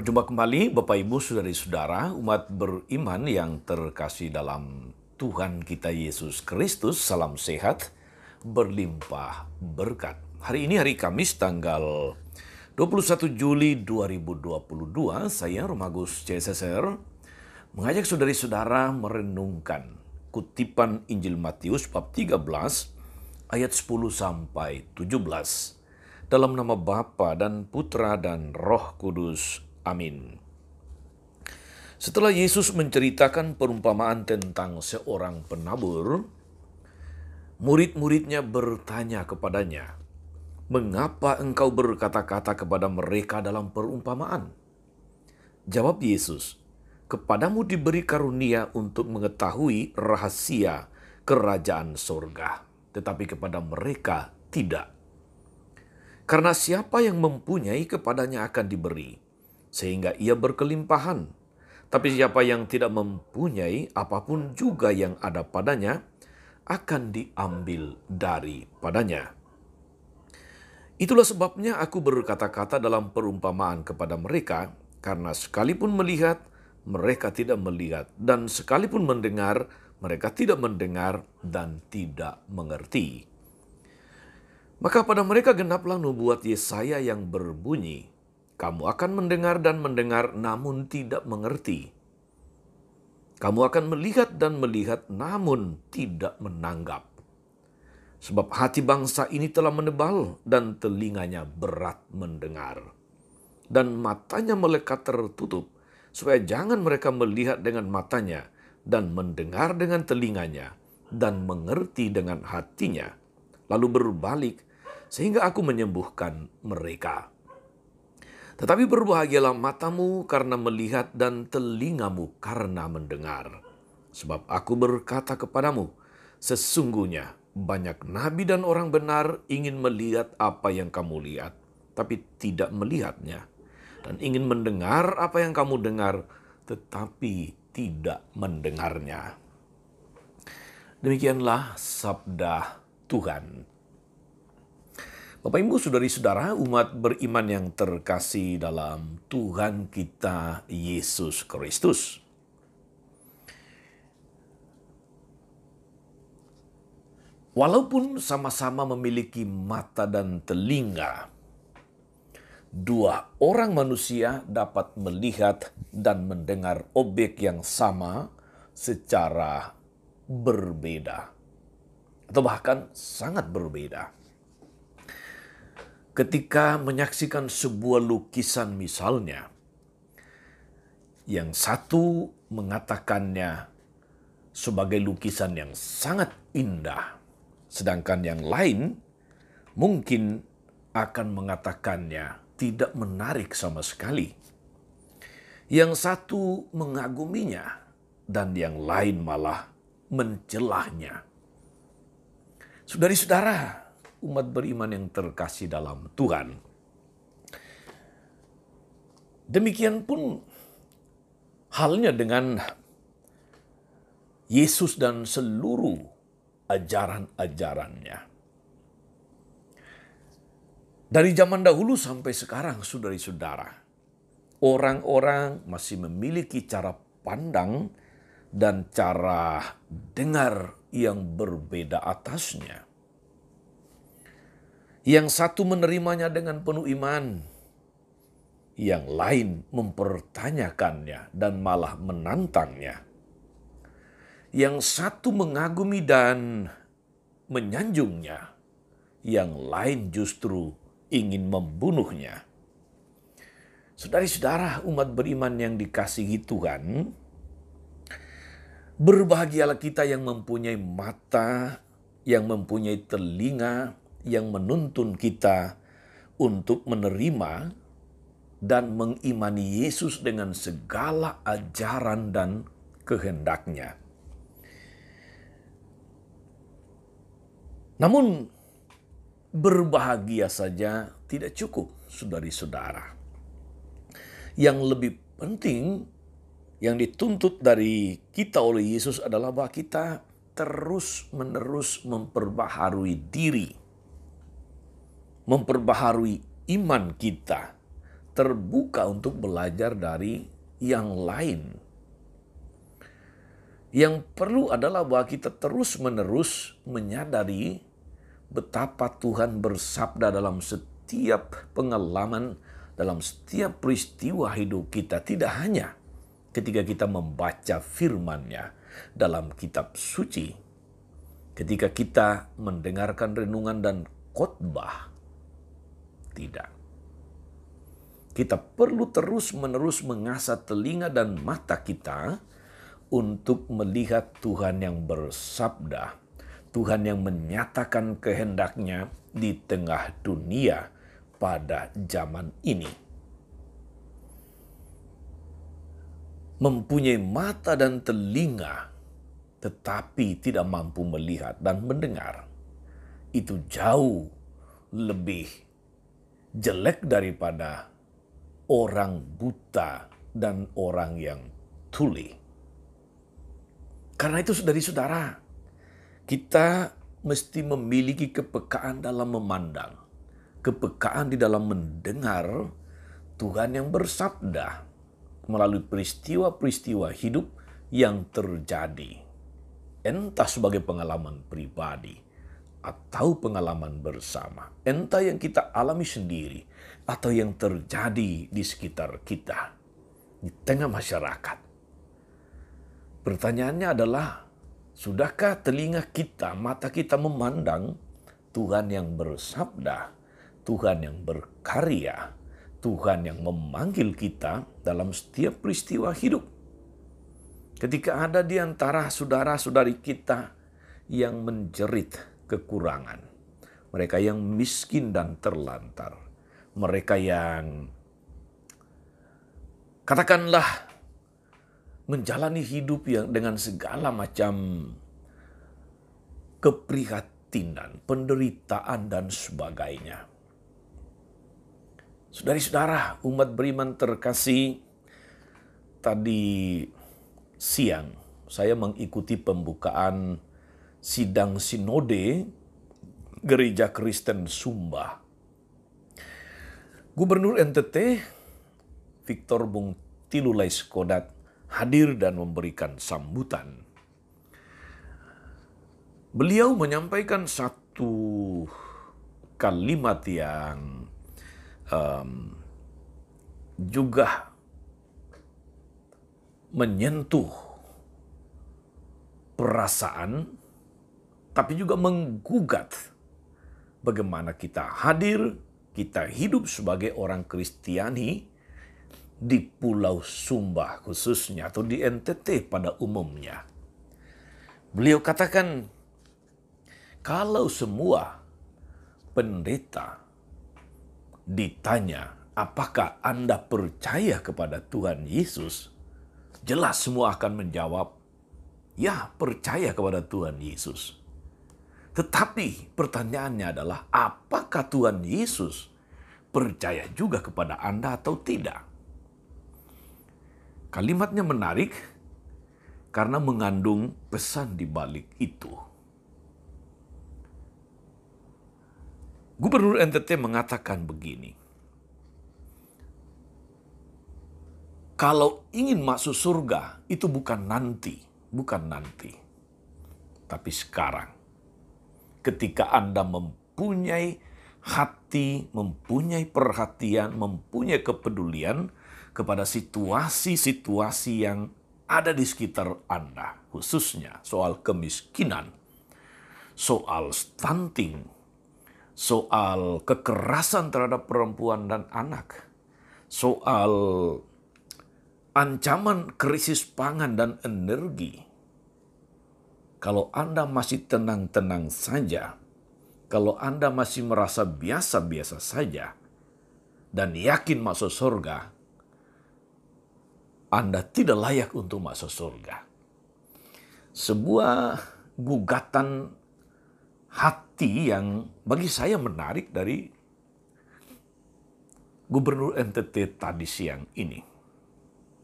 Berjumpa kembali Bapak Ibu Saudari-saudara, umat beriman yang terkasih dalam Tuhan kita Yesus Kristus. Salam sehat, berlimpah berkat. Hari ini hari Kamis tanggal 21 Juli 2022, saya Romagus CSSR mengajak saudari-saudara merenungkan kutipan Injil Matius bab 13 ayat 10 sampai 17. Dalam nama Bapa dan Putra dan Roh Kudus. Amin. Setelah Yesus menceritakan perumpamaan tentang seorang penabur, murid-muridnya bertanya kepadanya, "Mengapa engkau berkata-kata kepada mereka dalam perumpamaan?" Jawab Yesus, "Kepadamu diberi karunia untuk mengetahui rahasia kerajaan sorga, tetapi kepada mereka tidak. Karena siapa yang mempunyai kepadanya akan diberi, sehingga ia berkelimpahan. Tapi siapa yang tidak mempunyai apapun juga yang ada padanya, akan diambil daripadanya. Itulah sebabnya aku berkata-kata dalam perumpamaan kepada mereka, karena sekalipun melihat, mereka tidak melihat, dan sekalipun mendengar, mereka tidak mendengar dan tidak mengerti. Maka pada mereka genaplah nubuat Yesaya yang berbunyi, kamu akan mendengar dan mendengar namun tidak mengerti. Kamu akan melihat dan melihat namun tidak menanggap. Sebab hati bangsa ini telah menebal dan telinganya berat mendengar. Dan matanya melekat tertutup, supaya jangan mereka melihat dengan matanya dan mendengar dengan telinganya dan mengerti dengan hatinya, lalu berbalik sehingga aku menyembuhkan mereka. Tetapi berbahagialah matamu karena melihat dan telingamu karena mendengar. Sebab aku berkata kepadamu, sesungguhnya banyak nabi dan orang benar ingin melihat apa yang kamu lihat, tapi tidak melihatnya. Dan ingin mendengar apa yang kamu dengar, tetapi tidak mendengarnya. Demikianlah sabda Tuhan. Bapak Ibu Saudari-saudara, umat beriman yang terkasih dalam Tuhan kita Yesus Kristus. Walaupun sama-sama memiliki mata dan telinga, dua orang manusia dapat melihat dan mendengar objek yang sama secara berbeda, atau bahkan sangat berbeda. Ketika menyaksikan sebuah lukisan misalnya, yang satu mengatakannya sebagai lukisan yang sangat indah, sedangkan yang lain mungkin akan mengatakannya tidak menarik sama sekali. Yang satu mengaguminya dan yang lain malah mencelahnya. Saudari-saudara, umat beriman yang terkasih dalam Tuhan. Demikian pun halnya dengan Yesus dan seluruh ajaran-ajarannya. Dari zaman dahulu sampai sekarang, saudari-saudara, orang-orang masih memiliki cara pandang dan cara dengar yang berbeda atasnya. Yang satu menerimanya dengan penuh iman, yang lain mempertanyakannya dan malah menantangnya. Yang satu mengagumi dan menyanjungnya, yang lain justru ingin membunuhnya. Saudari-saudara, umat beriman yang dikasihi Tuhan, berbahagialah kita yang mempunyai mata, yang mempunyai telinga, yang menuntun kita untuk menerima dan mengimani Yesus dengan segala ajaran dan kehendaknya. Namun, berbahagia saja tidak cukup, saudari-saudara. Yang lebih penting, yang dituntut dari kita oleh Yesus adalah bahwa kita terus-menerus memperbaharui diri, memperbaharui iman kita, terbuka untuk belajar dari yang lain. Yang perlu adalah bahwa kita terus-menerus menyadari betapa Tuhan bersabda dalam setiap pengalaman, dalam setiap peristiwa hidup kita. Tidak hanya ketika kita membaca firman-Nya dalam kitab suci, ketika kita mendengarkan renungan dan khotbah. Tidak. Kita perlu terus-menerus mengasah telinga dan mata kita untuk melihat Tuhan yang bersabda, Tuhan yang menyatakan kehendaknya di tengah dunia pada zaman ini. Mempunyai mata dan telinga, tetapi tidak mampu melihat dan mendengar, itu jauh lebih jelek daripada orang buta dan orang yang tuli. Karena itu saudara-saudara, kita mesti memiliki kepekaan dalam memandang, kepekaan di dalam mendengar Tuhan yang bersabda melalui peristiwa-peristiwa hidup yang terjadi. Entah sebagai pengalaman pribadi atau pengalaman bersama. Entah yang kita alami sendiri atau yang terjadi di sekitar kita, di tengah masyarakat. Pertanyaannya adalah, sudahkah telinga kita, mata kita memandang Tuhan yang bersabda, Tuhan yang berkarya, Tuhan yang memanggil kita dalam setiap peristiwa hidup? Ketika ada di antara saudara-saudari kita yang menjerit kekurangan, mereka yang miskin dan terlantar, mereka yang katakanlah menjalani hidup yang dengan segala macam keprihatinan, penderitaan, dan sebagainya. Saudara-saudara, umat beriman terkasih, tadi siang saya mengikuti pembukaan sidang sinode Gereja Kristen Sumba. Gubernur NTT Victor Bung Tilulai Skodat hadir dan memberikan sambutan. Beliau menyampaikan satu kalimat yang juga menyentuh perasaan, tapi juga menggugat bagaimana kita hadir, kita hidup sebagai orang Kristiani di Pulau Sumba khususnya, atau di NTT pada umumnya. Beliau katakan, kalau semua pendeta ditanya, apakah Anda percaya kepada Tuhan Yesus? Jelas semua akan menjawab, ya, percaya kepada Tuhan Yesus. Tetapi pertanyaannya adalah, apakah Tuhan Yesus percaya juga kepada Anda atau tidak? Kalimatnya menarik karena mengandung pesan di balik itu. Gubernur NTT mengatakan begini, kalau ingin masuk surga itu bukan nanti, tapi sekarang. Ketika Anda mempunyai hati, mempunyai perhatian, mempunyai kepedulian kepada situasi-situasi yang ada di sekitar Anda, khususnya soal kemiskinan, soal stunting, soal kekerasan terhadap perempuan dan anak, soal ancaman krisis pangan dan energi. Kalau Anda masih tenang-tenang saja, kalau Anda masih merasa biasa-biasa saja, dan yakin masuk surga, Anda tidak layak untuk masuk surga. Sebuah gugatan hati yang bagi saya menarik dari Gubernur NTT tadi siang ini.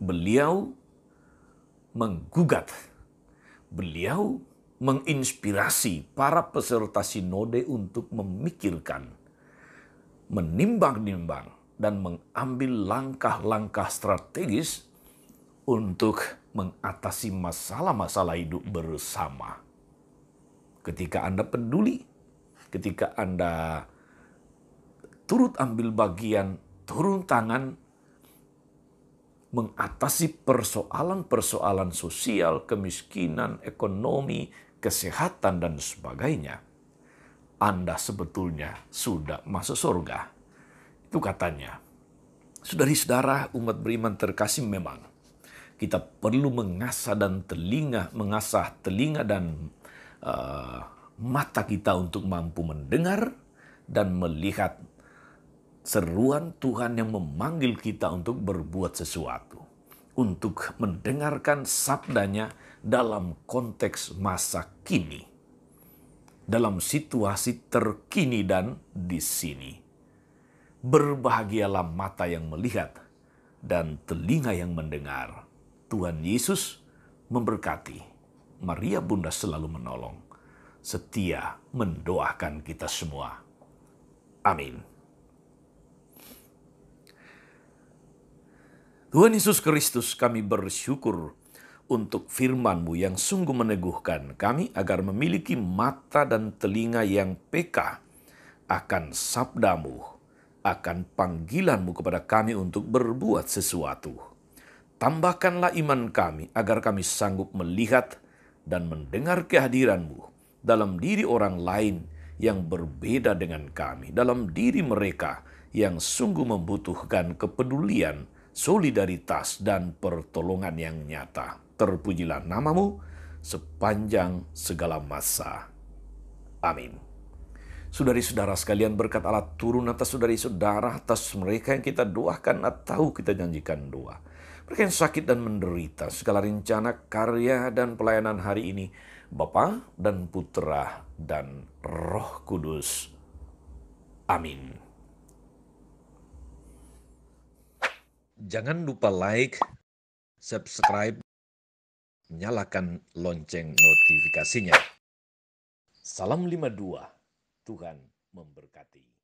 Beliau menggugat, beliau menginspirasi para peserta sinode untuk memikirkan, menimbang-nimbang dan mengambil langkah-langkah strategis untuk mengatasi masalah-masalah hidup bersama. Ketika Anda peduli, ketika Anda turut ambil bagian, turun tangan, mengatasi persoalan-persoalan sosial, kemiskinan, ekonomi, kesehatan, dan sebagainya, Anda sebetulnya sudah masuk surga. Itu katanya. Saudari-saudara umat beriman terkasih, memang kita perlu mengasah telinga dan mata kita untuk mampu mendengar dan melihat seruan Tuhan yang memanggil kita untuk berbuat sesuatu, untuk mendengarkan sabdanya dalam konteks masa kini, dalam situasi terkini dan di sini. Berbahagialah mata yang melihat dan telinga yang mendengar. Tuhan Yesus memberkati. Maria Bunda selalu menolong, setia mendoakan kita semua. Amin. Tuhan Yesus Kristus, kami bersyukur untuk firman-Mu yang sungguh meneguhkan kami agar memiliki mata dan telinga yang peka akan sabda-Mu, akan panggilan-Mu kepada kami untuk berbuat sesuatu. Tambahkanlah iman kami agar kami sanggup melihat dan mendengar kehadiran-Mu dalam diri orang lain yang berbeda dengan kami, dalam diri mereka yang sungguh membutuhkan kepedulian, solidaritas, dan pertolongan yang nyata. Terpujilah nama-Mu sepanjang segala masa. Amin. Saudari-saudara sekalian, berkat Allah turun atas saudari-saudara, atas mereka yang kita doakan atau kita janjikan doa. Mereka yang sakit dan menderita, segala rencana, karya, dan pelayanan hari ini, Bapa dan Putra dan Roh Kudus. Amin. Jangan lupa like, subscribe, nyalakan lonceng notifikasinya. Salam 52, Tuhan memberkati.